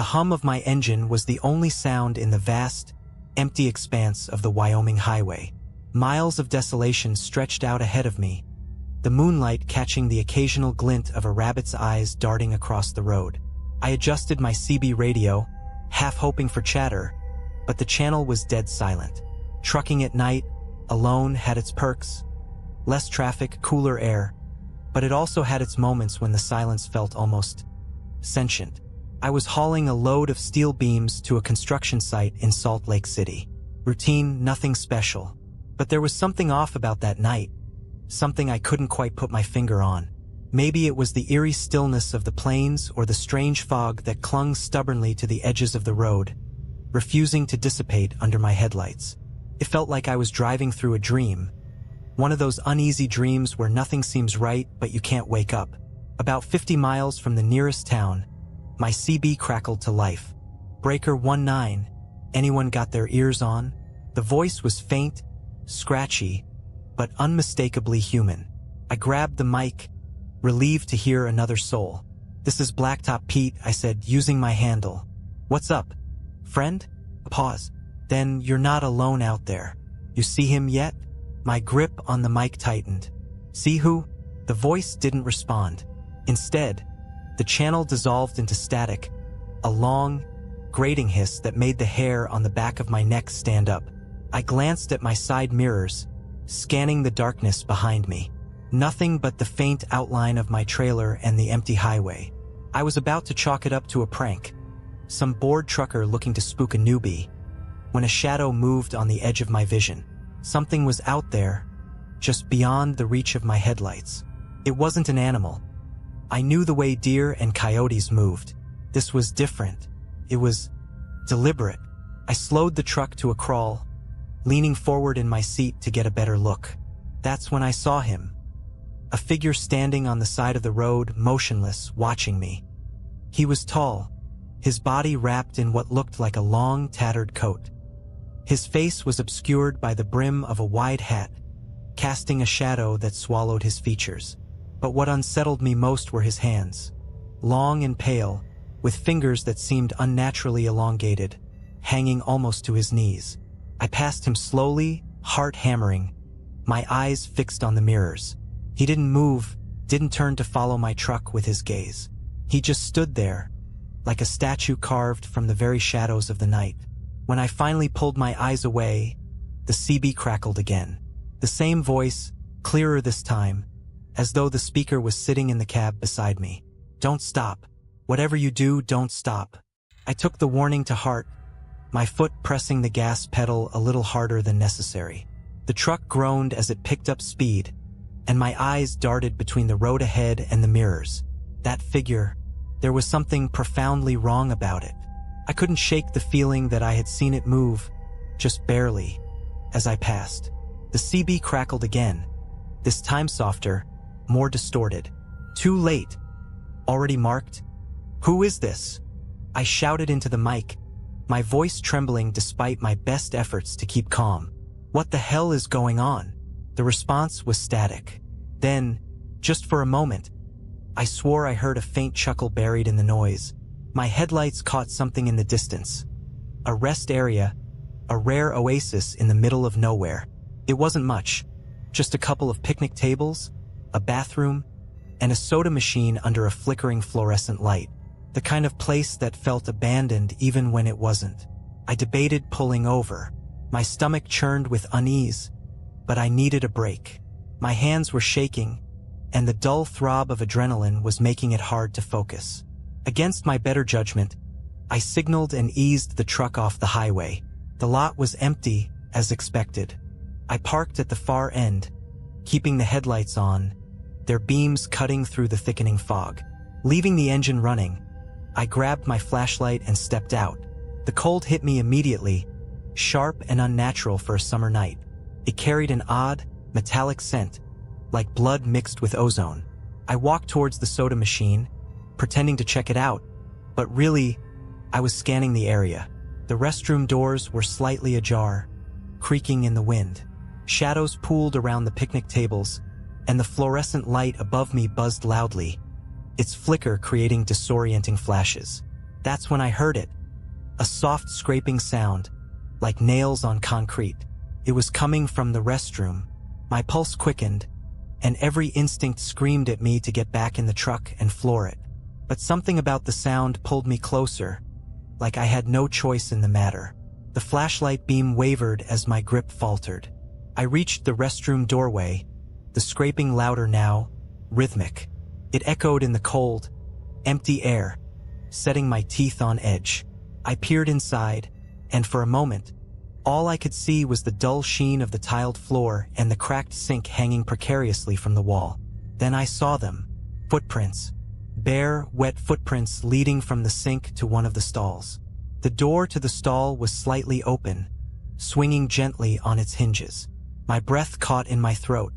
The hum of my engine was the only sound in the vast, empty expanse of the Wyoming highway. Miles of desolation stretched out ahead of me, the moonlight catching the occasional glint of a rabbit's eyes darting across the road. I adjusted my CB radio, half hoping for chatter, but the channel was dead silent. Trucking at night, alone, had its perks. Less traffic, cooler air, but it also had its moments when the silence felt almost sentient. I was hauling a load of steel beams to a construction site in Salt Lake City. Routine, nothing special. But there was something off about that night, something I couldn't quite put my finger on. Maybe it was the eerie stillness of the plains or the strange fog that clung stubbornly to the edges of the road, refusing to dissipate under my headlights. It felt like I was driving through a dream, one of those uneasy dreams where nothing seems right but you can't wake up. About 50 miles from the nearest town, my CB crackled to life. Breaker 19, anyone got their ears on? The voice was faint, scratchy, but unmistakably human. I grabbed the mic, relieved to hear another soul. "This is Blacktop Pete," I said, using my handle. "What's up, friend?" A pause. "Then you're not alone out there. You see him yet?" My grip on the mic tightened. "See who?" The voice didn't respond. Instead, the channel dissolved into static, a long, grating hiss that made the hair on the back of my neck stand up. I glanced at my side mirrors, scanning the darkness behind me. Nothing but the faint outline of my trailer and the empty highway. I was about to chalk it up to a prank, some bored trucker looking to spook a newbie, when a shadow moved on the edge of my vision. Something was out there, just beyond the reach of my headlights. It wasn't an animal. I knew the way deer and coyotes moved. This was different. It was deliberate. I slowed the truck to a crawl, leaning forward in my seat to get a better look. That's when I saw him. A figure standing on the side of the road, motionless, watching me. He was tall, his body wrapped in what looked like a long, tattered coat. His face was obscured by the brim of a wide hat, casting a shadow that swallowed his features. But what unsettled me most were his hands, long and pale, with fingers that seemed unnaturally elongated, hanging almost to his knees. I passed him slowly, heart hammering, my eyes fixed on the mirrors. He didn't move, didn't turn to follow my truck with his gaze. He just stood there, like a statue carved from the very shadows of the night. When I finally pulled my eyes away, the CB crackled again. The same voice, clearer this time, as though the speaker was sitting in the cab beside me. "Don't stop. Whatever you do, don't stop." I took the warning to heart, my foot pressing the gas pedal a little harder than necessary. The truck groaned as it picked up speed, and my eyes darted between the road ahead and the mirrors. That figure, there was something profoundly wrong about it. I couldn't shake the feeling that I had seen it move, just barely, as I passed. The CB crackled again, this time softer, more distorted. "Too late. Already marked? Who is this?" I shouted into the mic, my voice trembling despite my best efforts to keep calm. "What the hell is going on?" The response was static. Then, just for a moment, I swore I heard a faint chuckle buried in the noise. My headlights caught something in the distance. A rest area, a rare oasis in the middle of nowhere. It wasn't much, just a couple of picnic tables, a bathroom, and a soda machine under a flickering fluorescent light. The kind of place that felt abandoned even when it wasn't. I debated pulling over. My stomach churned with unease, but I needed a break. My hands were shaking, and the dull throb of adrenaline was making it hard to focus. Against my better judgment, I signaled and eased the truck off the highway. The lot was empty, as expected. I parked at the far end, keeping the headlights on, their beams cutting through the thickening fog. Leaving the engine running, I grabbed my flashlight and stepped out. The cold hit me immediately, sharp and unnatural for a summer night. It carried an odd, metallic scent, like blood mixed with ozone. I walked towards the soda machine, pretending to check it out, but really, I was scanning the area. The restroom doors were slightly ajar, creaking in the wind. Shadows pooled around the picnic tables, and the fluorescent light above me buzzed loudly, its flicker creating disorienting flashes. That's when I heard it. A soft scraping sound, like nails on concrete. It was coming from the restroom. My pulse quickened, and every instinct screamed at me to get back in the truck and floor it. But something about the sound pulled me closer, like I had no choice in the matter. The flashlight beam wavered as my grip faltered. I reached the restroom doorway, the scraping louder now, rhythmic. It echoed in the cold, empty air, setting my teeth on edge. I peered inside, and for a moment, all I could see was the dull sheen of the tiled floor and the cracked sink hanging precariously from the wall. Then I saw them. Footprints. Bare, wet footprints leading from the sink to one of the stalls. The door to the stall was slightly open, swinging gently on its hinges. My breath caught in my throat.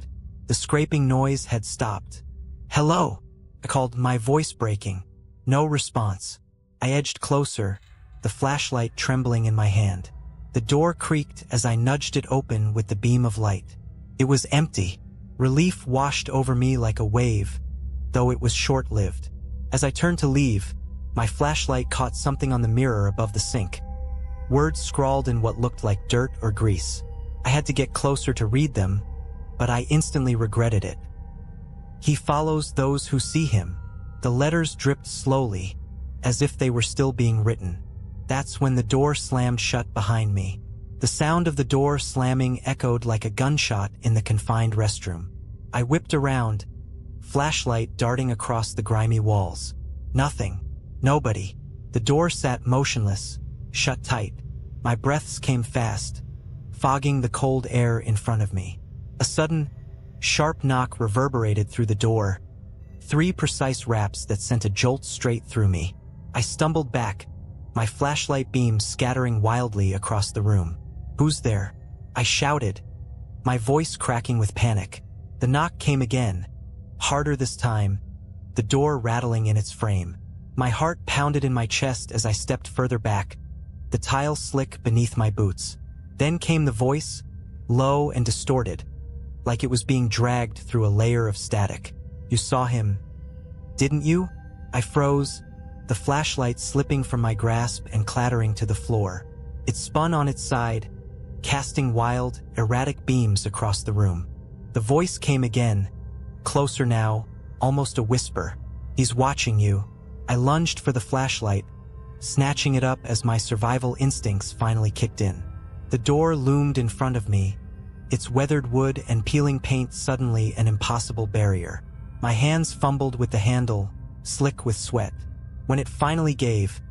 The scraping noise had stopped. "Hello," I called, my voice breaking. No response. I edged closer, the flashlight trembling in my hand. The door creaked as I nudged it open with the beam of light. It was empty. Relief washed over me like a wave, though it was short-lived. As I turned to leave, my flashlight caught something on the mirror above the sink. Words scrawled in what looked like dirt or grease. I had to get closer to read them, but I instantly regretted it. "He follows those who see him." The letters dripped slowly, as if they were still being written. That's when the door slammed shut behind me. The sound of the door slamming echoed like a gunshot in the confined restroom. I whipped around, flashlight darting across the grimy walls. Nothing. Nobody. The door sat motionless, shut tight. My breaths came fast, fogging the cold air in front of me. A sudden, sharp knock reverberated through the door. 3 precise raps that sent a jolt straight through me. I stumbled back, my flashlight beam scattering wildly across the room. "Who's there?" I shouted, my voice cracking with panic. The knock came again, harder this time, the door rattling in its frame. My heart pounded in my chest as I stepped further back, the tile slick beneath my boots. Then came the voice, low and distorted, like it was being dragged through a layer of static. "You saw him, didn't you?" I froze, the flashlight slipping from my grasp and clattering to the floor. It spun on its side, casting wild, erratic beams across the room. The voice came again, closer now, almost a whisper. "He's watching you." I lunged for the flashlight, snatching it up as my survival instincts finally kicked in. The door loomed in front of me, its weathered wood and peeling paint suddenly an impossible barrier. My hands fumbled with the handle, slick with sweat. When it finally gave,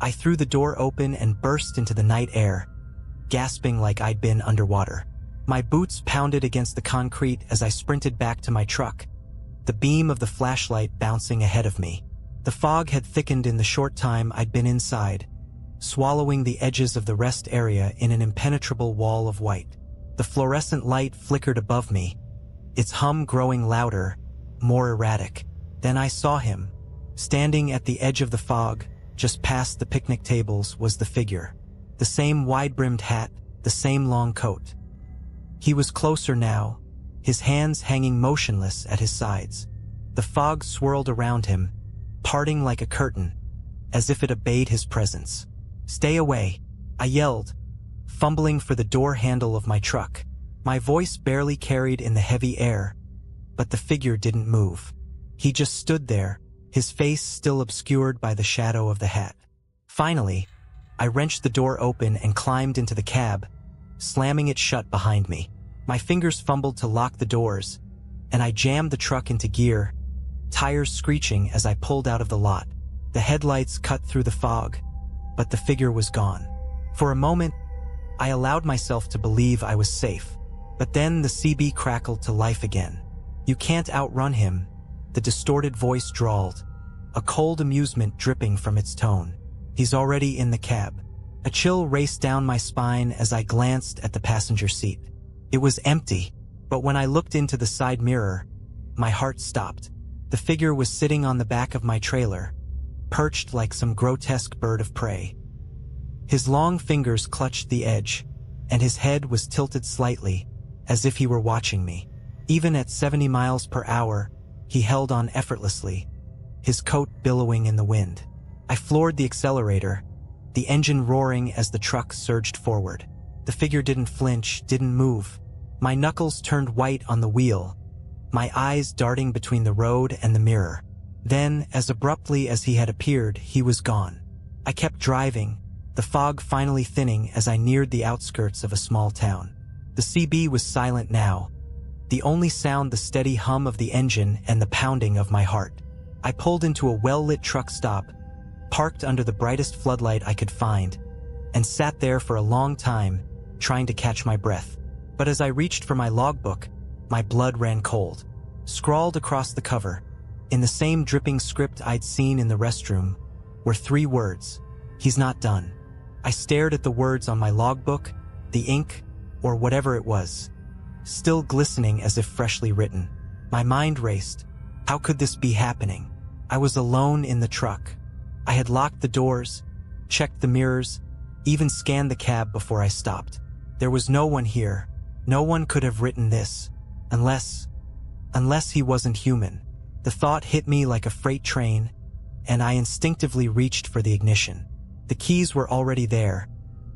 I threw the door open and burst into the night air, gasping like I'd been underwater. My boots pounded against the concrete as I sprinted back to my truck, the beam of the flashlight bouncing ahead of me. The fog had thickened in the short time I'd been inside, swallowing the edges of the rest area in an impenetrable wall of white. The fluorescent light flickered above me, its hum growing louder, more erratic. Then I saw him. Standing at the edge of the fog, just past the picnic tables, was the figure. The same wide-brimmed hat, the same long coat. He was closer now, his hands hanging motionless at his sides. The fog swirled around him, parting like a curtain, as if it obeyed his presence. "Stay away," I yelled, fumbling for the door handle of my truck. My voice barely carried in the heavy air, but the figure didn't move. He just stood there, his face still obscured by the shadow of the hat. Finally, I wrenched the door open and climbed into the cab, slamming it shut behind me. My fingers fumbled to lock the doors, and I jammed the truck into gear, tires screeching as I pulled out of the lot. The headlights cut through the fog, but the figure was gone. For a moment, I allowed myself to believe I was safe, but then the CB crackled to life again. "You can't outrun him," the distorted voice drawled, a cold amusement dripping from its tone. "He's already in the cab." A chill raced down my spine as I glanced at the passenger seat. It was empty, but when I looked into the side mirror, my heart stopped. The figure was sitting on the back of my trailer, perched like some grotesque bird of prey. His long fingers clutched the edge, and his head was tilted slightly, as if he were watching me. Even at 70 miles per hour, he held on effortlessly, his coat billowing in the wind. I floored the accelerator, the engine roaring as the truck surged forward. The figure didn't flinch, didn't move. My knuckles turned white on the wheel, my eyes darting between the road and the mirror. Then, as abruptly as he had appeared, he was gone. I kept driving, the fog finally thinning as I neared the outskirts of a small town. The CB was silent now, the only sound the steady hum of the engine and the pounding of my heart. I pulled into a well-lit truck stop, parked under the brightest floodlight I could find, and sat there for a long time, trying to catch my breath. But as I reached for my logbook, my blood ran cold. Scrawled across the cover, in the same dripping script I'd seen in the restroom, were 3 words: "He's not done." I stared at the words on my logbook, the ink, or whatever it was, still glistening as if freshly written. My mind raced. How could this be happening? I was alone in the truck. I had locked the doors, checked the mirrors, even scanned the cab before I stopped. There was no one here. No one could have written this, unless he wasn't human. The thought hit me like a freight train, and I instinctively reached for the ignition. The keys were already there,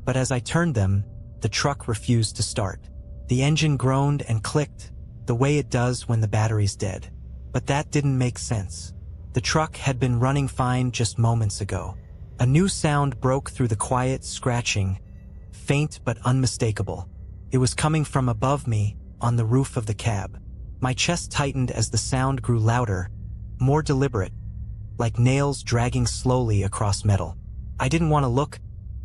but as I turned them, the truck refused to start. The engine groaned and clicked, the way it does when the battery's dead. But that didn't make sense. The truck had been running fine just moments ago. A new sound broke through the quiet scratching, faint but unmistakable. It was coming from above me, on the roof of the cab. My chest tightened as the sound grew louder, more deliberate, like nails dragging slowly across metal. I didn't want to look,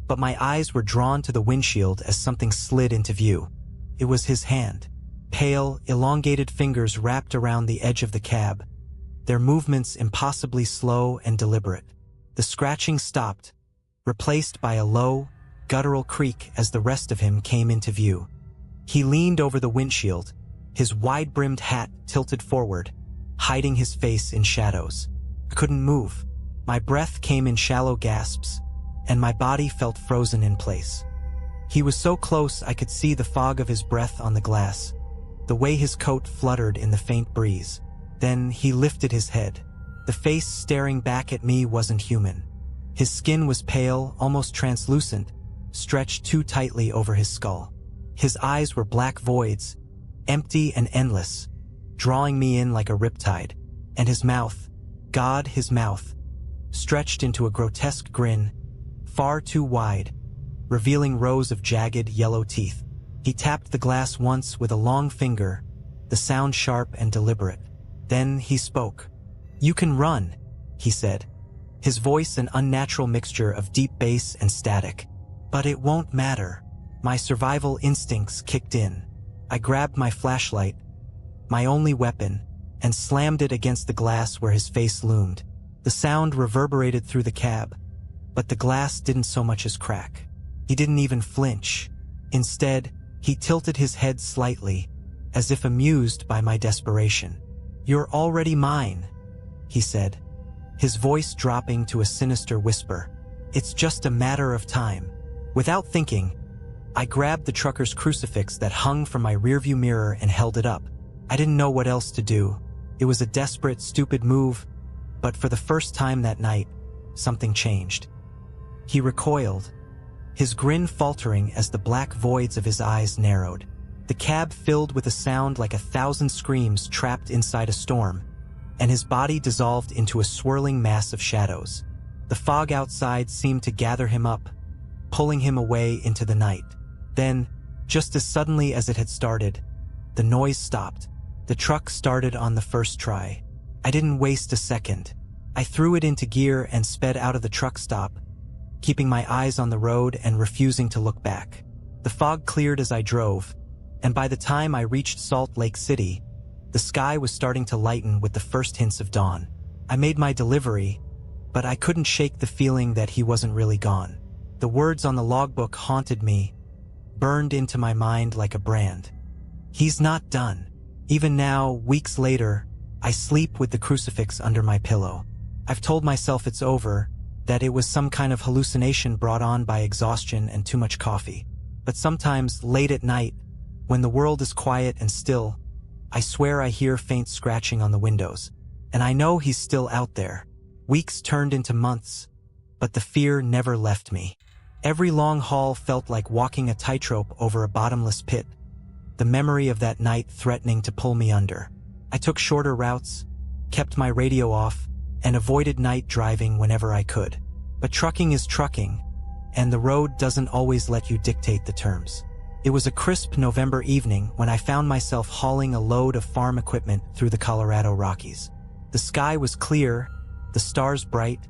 but my eyes were drawn to the windshield as something slid into view. It was his hand. Pale, elongated fingers wrapped around the edge of the cab, their movements impossibly slow and deliberate. The scratching stopped, replaced by a low, guttural creak as the rest of him came into view. He leaned over the windshield, his wide-brimmed hat tilted forward, hiding his face in shadows. I couldn't move. My breath came in shallow gasps, and my body felt frozen in place. He was so close I could see the fog of his breath on the glass, the way his coat fluttered in the faint breeze. Then he lifted his head. The face staring back at me wasn't human. His skin was pale, almost translucent, stretched too tightly over his skull. His eyes were black voids, empty and endless, drawing me in like a riptide. And his mouth, God, his mouth, stretched into a grotesque grin, far too wide, revealing rows of jagged yellow teeth. He tapped the glass once with a long finger, the sound sharp and deliberate. Then he spoke. "You can run," he said, his voice an unnatural mixture of deep bass and static. "But it won't matter." My survival instincts kicked in. I grabbed my flashlight, my only weapon, and slammed it against the glass where his face loomed. The sound reverberated through the cab, but the glass didn't so much as crack. He didn't even flinch. Instead, he tilted his head slightly, as if amused by my desperation. "You're already mine," he said, his voice dropping to a sinister whisper. "It's just a matter of time." Without thinking, I grabbed the trucker's crucifix that hung from my rearview mirror and held it up. I didn't know what else to do. It was a desperate, stupid move, but for the first time that night, something changed. He recoiled, his grin faltering as the black voids of his eyes narrowed. The cab filled with a sound like 1,000 screams trapped inside a storm, and his body dissolved into a swirling mass of shadows. The fog outside seemed to gather him up, pulling him away into the night. Then, just as suddenly as it had started, the noise stopped. The truck started on the first try. I didn't waste a second. I threw it into gear and sped out of the truck stop, keeping my eyes on the road and refusing to look back. The fog cleared as I drove, and by the time I reached Salt Lake City, the sky was starting to lighten with the first hints of dawn. I made my delivery, but I couldn't shake the feeling that he wasn't really gone. The words on the logbook haunted me, burned into my mind like a brand. He's not done. Even now, weeks later, I sleep with the crucifix under my pillow. I've told myself it's over, that it was some kind of hallucination brought on by exhaustion and too much coffee. But sometimes, late at night, when the world is quiet and still, I swear I hear faint scratching on the windows. And I know he's still out there. Weeks turned into months, but the fear never left me. Every long haul felt like walking a tightrope over a bottomless pit, the memory of that night threatening to pull me under. I took shorter routes, kept my radio off, and avoided night driving whenever I could. But trucking is trucking, and the road doesn't always let you dictate the terms. It was a crisp November evening when I found myself hauling a load of farm equipment through the Colorado Rockies. The sky was clear, the stars bright,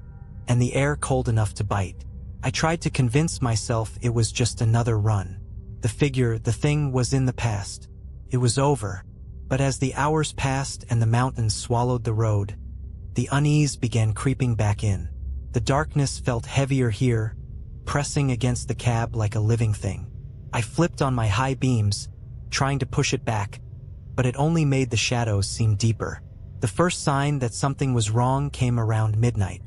and the air cold enough to bite. I tried to convince myself it was just another run. The thing was in the past. It was over. But as the hours passed and the mountains swallowed the road, the unease began creeping back in. The darkness felt heavier here, pressing against the cab like a living thing. I flipped on my high beams, trying to push it back, but it only made the shadows seem deeper. The first sign that something was wrong came around midnight.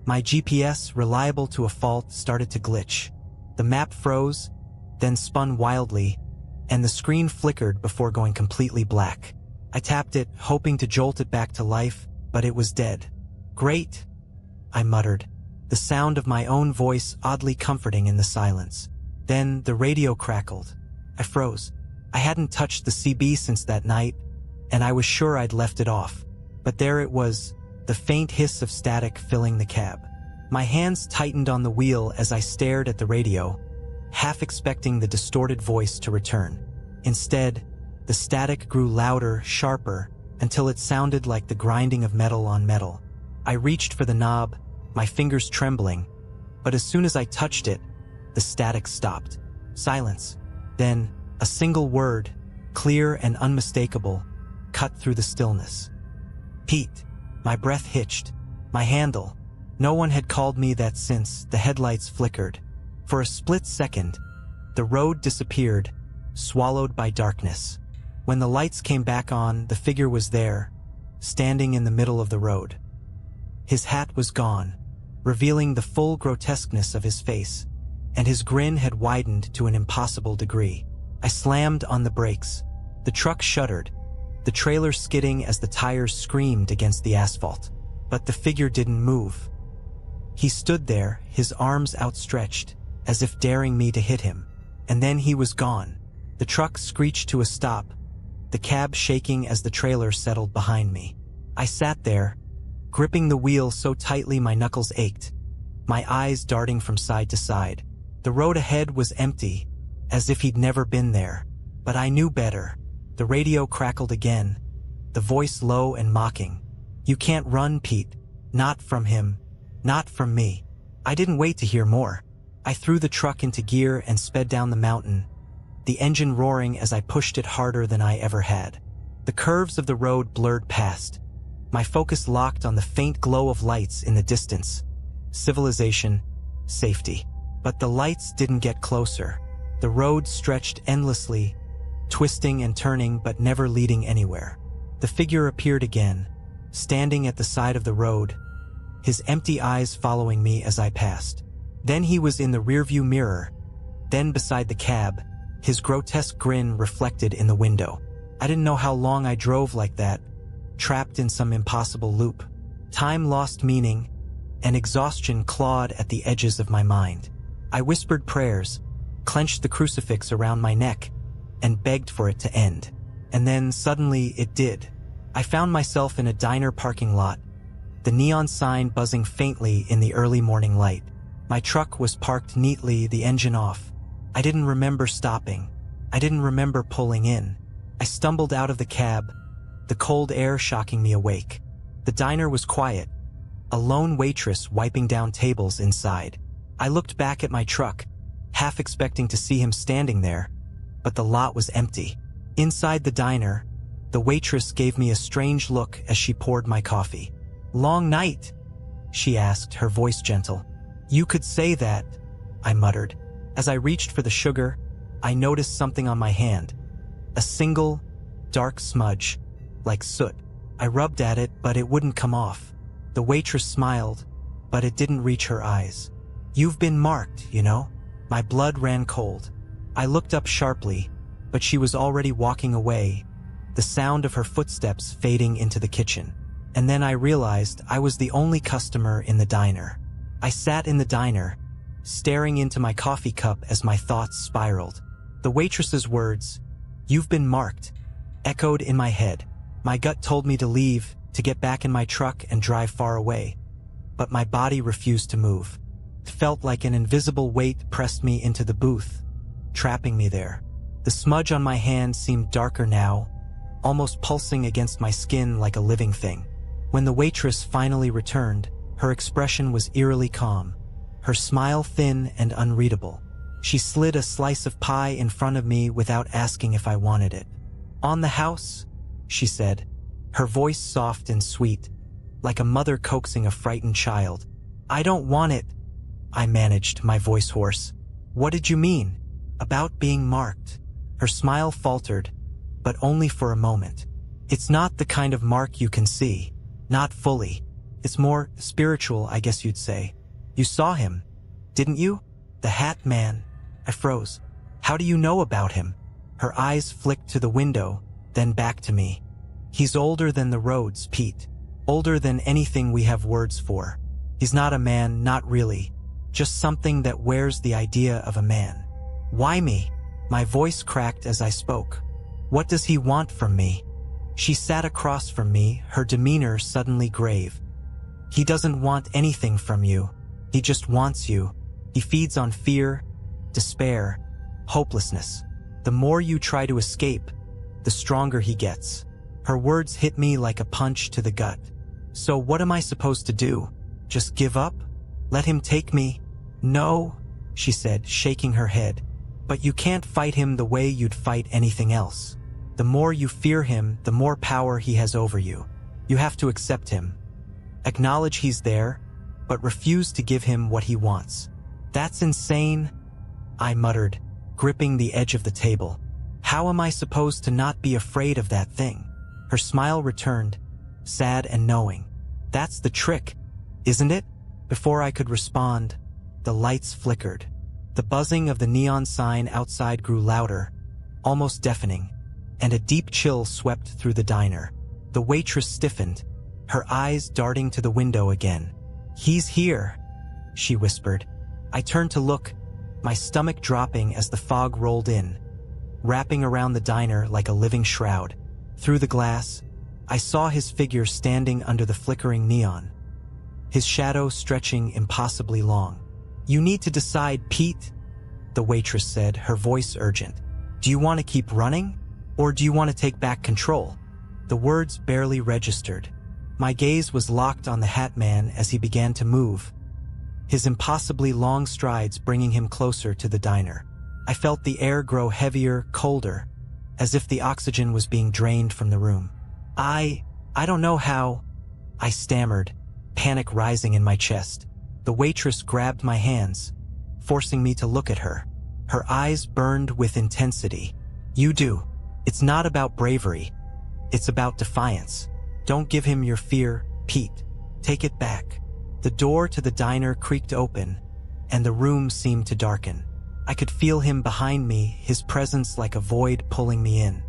My GPS, reliable to a fault, started to glitch. The map froze, then spun wildly, and the screen flickered before going completely black. I tapped it, hoping to jolt it back to life, but it was dead. "Great," I muttered, the sound of my own voice oddly comforting in the silence. Then the radio crackled. I froze. I hadn't touched the CB since that night, and I was sure I'd left it off. But there it was, the faint hiss of static filling the cab. My hands tightened on the wheel as I stared at the radio, half expecting the distorted voice to return. Instead, the static grew louder, sharper, until it sounded like the grinding of metal on metal. I reached for the knob, my fingers trembling, but as soon as I touched it, the static stopped. Silence. Then, a single word, clear and unmistakable, cut through the stillness. "Pete." My breath hitched. My handle. No one had called me that since. The headlights flickered. For a split second, the road disappeared, swallowed by darkness. When the lights came back on, the figure was there, standing in the middle of the road. His hat was gone, revealing the full grotesqueness of his face, and his grin had widened to an impossible degree. I slammed on the brakes. The truck shuddered, the trailer skidding as the tires screamed against the asphalt. But the figure didn't move. He stood there, his arms outstretched, as if daring me to hit him. And then he was gone. The truck screeched to a stop, the cab shaking as the trailer settled behind me. I sat there, gripping the wheel so tightly my knuckles ached, my eyes darting from side to side. The road ahead was empty, as if he'd never been there. But I knew better. The radio crackled again, the voice low and mocking. "You can't run, Pete. Not from him. Not from me." I didn't wait to hear more. I threw the truck into gear and sped down the mountain, the engine roaring as I pushed it harder than I ever had. The curves of the road blurred past, my focus locked on the faint glow of lights in the distance. Civilization, safety. But the lights didn't get closer. The road stretched endlessly, twisting and turning but never leading anywhere. The figure appeared again, standing at the side of the road, his empty eyes following me as I passed. Then he was in the rearview mirror, then beside the cab, his grotesque grin reflected in the window. I didn't know how long I drove like that, trapped in some impossible loop. Time lost meaning, and exhaustion clawed at the edges of my mind. I whispered prayers, clenched the crucifix around my neck, and begged for it to end. And then suddenly it did. I found myself in a diner parking lot, the neon sign buzzing faintly in the early morning light. My truck was parked neatly, the engine off. I didn't remember stopping. I didn't remember pulling in. I stumbled out of the cab, the cold air shocking me awake. The diner was quiet, a lone waitress wiping down tables inside. I looked back at my truck, half expecting to see him standing there, but the lot was empty. Inside the diner, the waitress gave me a strange look as she poured my coffee. "Long night?" she asked, her voice gentle. "You could say that," I muttered. As I reached for the sugar, I noticed something on my hand. A single, dark smudge, like soot. I rubbed at it, but it wouldn't come off. The waitress smiled, but it didn't reach her eyes. "You've been marked, you know?" My blood ran cold. I looked up sharply, but she was already walking away, the sound of her footsteps fading into the kitchen. And then I realized I was the only customer in the diner. I sat in the diner, staring into my coffee cup as my thoughts spiraled. The waitress's words, "You've been marked," echoed in my head. My gut told me to leave, to get back in my truck and drive far away. But my body refused to move. It felt like an invisible weight pressed me into the booth, trapping me there. The smudge on my hand seemed darker now, almost pulsing against my skin like a living thing. When the waitress finally returned, her expression was eerily calm, her smile thin and unreadable. She slid a slice of pie in front of me without asking if I wanted it. "On the house?" she said, her voice soft and sweet, like a mother coaxing a frightened child. "I don't want it," I managed, my voice hoarse. "What did you mean? About being marked?" Her smile faltered, but only for a moment. "It's not the kind of mark you can see. Not fully. It's more spiritual, I guess you'd say. You saw him, didn't you? The Hat Man." I froze. "How do you know about him?" Her eyes flicked to the window, then back to me. "He's older than the roads, Pete. Older than anything we have words for. He's not a man, not really. Just something that wears the idea of a man." "Why me?" My voice cracked as I spoke. "What does he want from me?" She sat across from me, her demeanor suddenly grave. "He doesn't want anything from you. He just wants you. He feeds on fear, despair, hopelessness. The more you try to escape, the stronger he gets." Her words hit me like a punch to the gut. "So what am I supposed to do? Just give up? Let him take me?" "No," she said, shaking her head. "But you can't fight him the way you'd fight anything else. The more you fear him, the more power he has over you. You have to accept him. Acknowledge he's there, but refuse to give him what he wants." "That's insane," I muttered, gripping the edge of the table. "How am I supposed to not be afraid of that thing?" Her smile returned, sad and knowing. "That's the trick, isn't it?" Before I could respond, the lights flickered. The buzzing of the neon sign outside grew louder, almost deafening, and a deep chill swept through the diner. The waitress stiffened, her eyes darting to the window again. "He's here," she whispered. I turned to look, my stomach dropping as the fog rolled in, wrapping around the diner like a living shroud. Through the glass, I saw his figure standing under the flickering neon, his shadow stretching impossibly long. "You need to decide, Pete," the waitress said, her voice urgent. "Do you want to keep running, or do you want to take back control?" The words barely registered. My gaze was locked on the Hat Man as he began to move, his impossibly long strides bringing him closer to the diner. I felt the air grow heavier, colder, as if the oxygen was being drained from the room. I don't know how," I stammered, panic rising in my chest. The waitress grabbed my hands, forcing me to look at her. Her eyes burned with intensity. "You do. It's not about bravery. It's about defiance. Don't give him your fear, Pete. Take it back." The door to the diner creaked open, and the room seemed to darken. I could feel him behind me, his presence like a void pulling me in.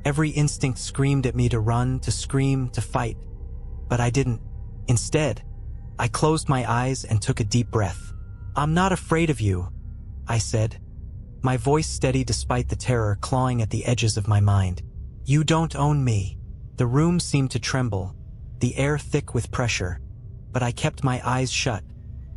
Every instinct screamed at me to run, to scream, to fight. But I didn't. Instead, I closed my eyes and took a deep breath. "I'm not afraid of you," I said, my voice steady despite the terror clawing at the edges of my mind. "You don't own me." The room seemed to tremble, the air thick with pressure, but I kept my eyes shut,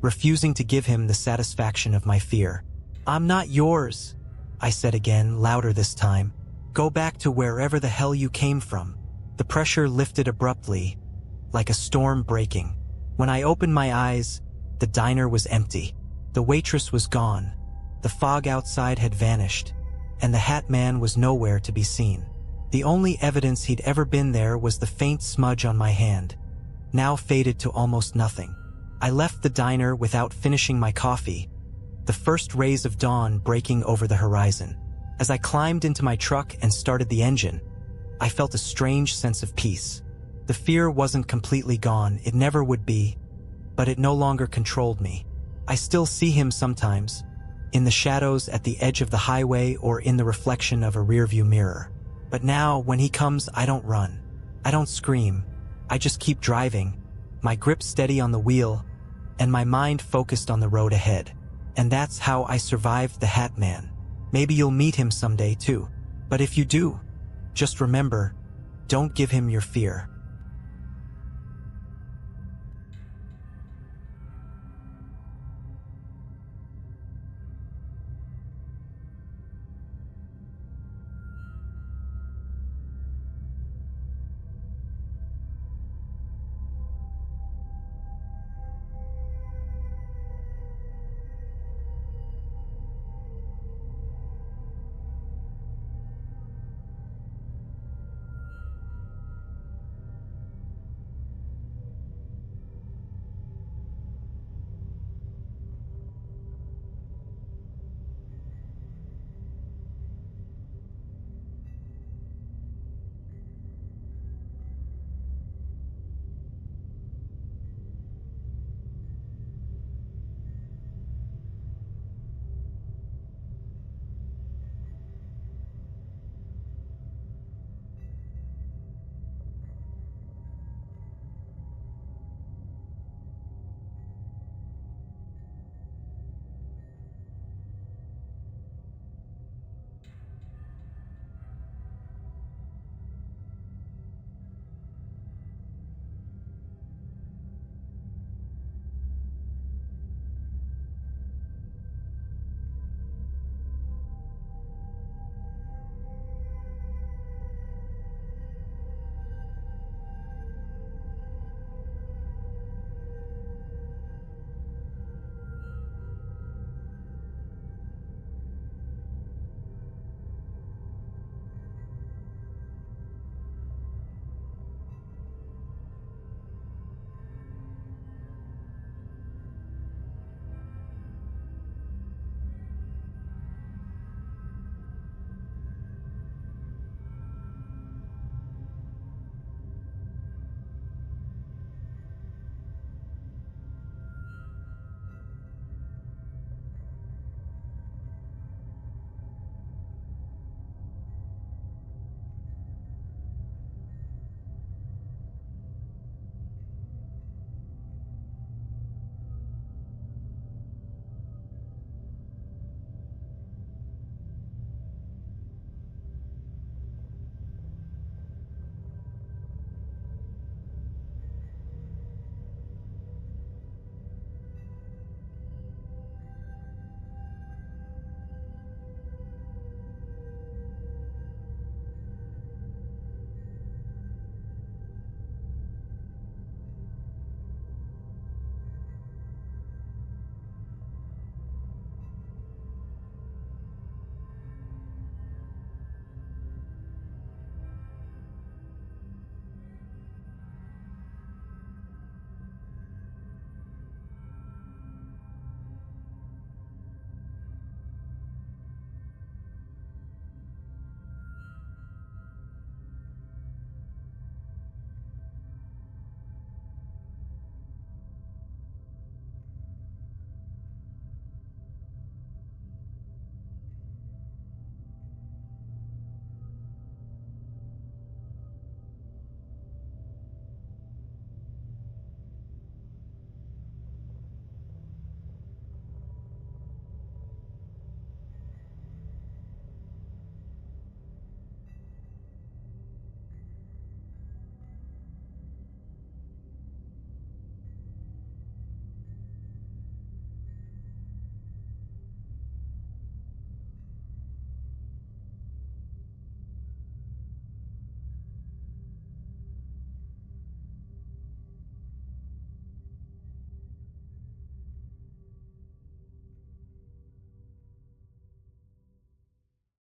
refusing to give him the satisfaction of my fear. "I'm not yours," I said again, louder this time. "Go back to wherever the hell you came from." The pressure lifted abruptly, like a storm breaking. When I opened my eyes, the diner was empty. The waitress was gone. The fog outside had vanished, and the Hat Man was nowhere to be seen. The only evidence he'd ever been there was the faint smudge on my hand, now faded to almost nothing. I left the diner without finishing my coffee, the first rays of dawn breaking over the horizon. As I climbed into my truck and started the engine, I felt a strange sense of peace. The fear wasn't completely gone, it never would be, but it no longer controlled me. I still see him sometimes, in the shadows at the edge of the highway or in the reflection of a rearview mirror. But now, when he comes, I don't run. I don't scream. I just keep driving, my grip steady on the wheel, and my mind focused on the road ahead. And that's how I survived the Hat Man. Maybe you'll meet him someday too. But if you do, just remember, don't give him your fear.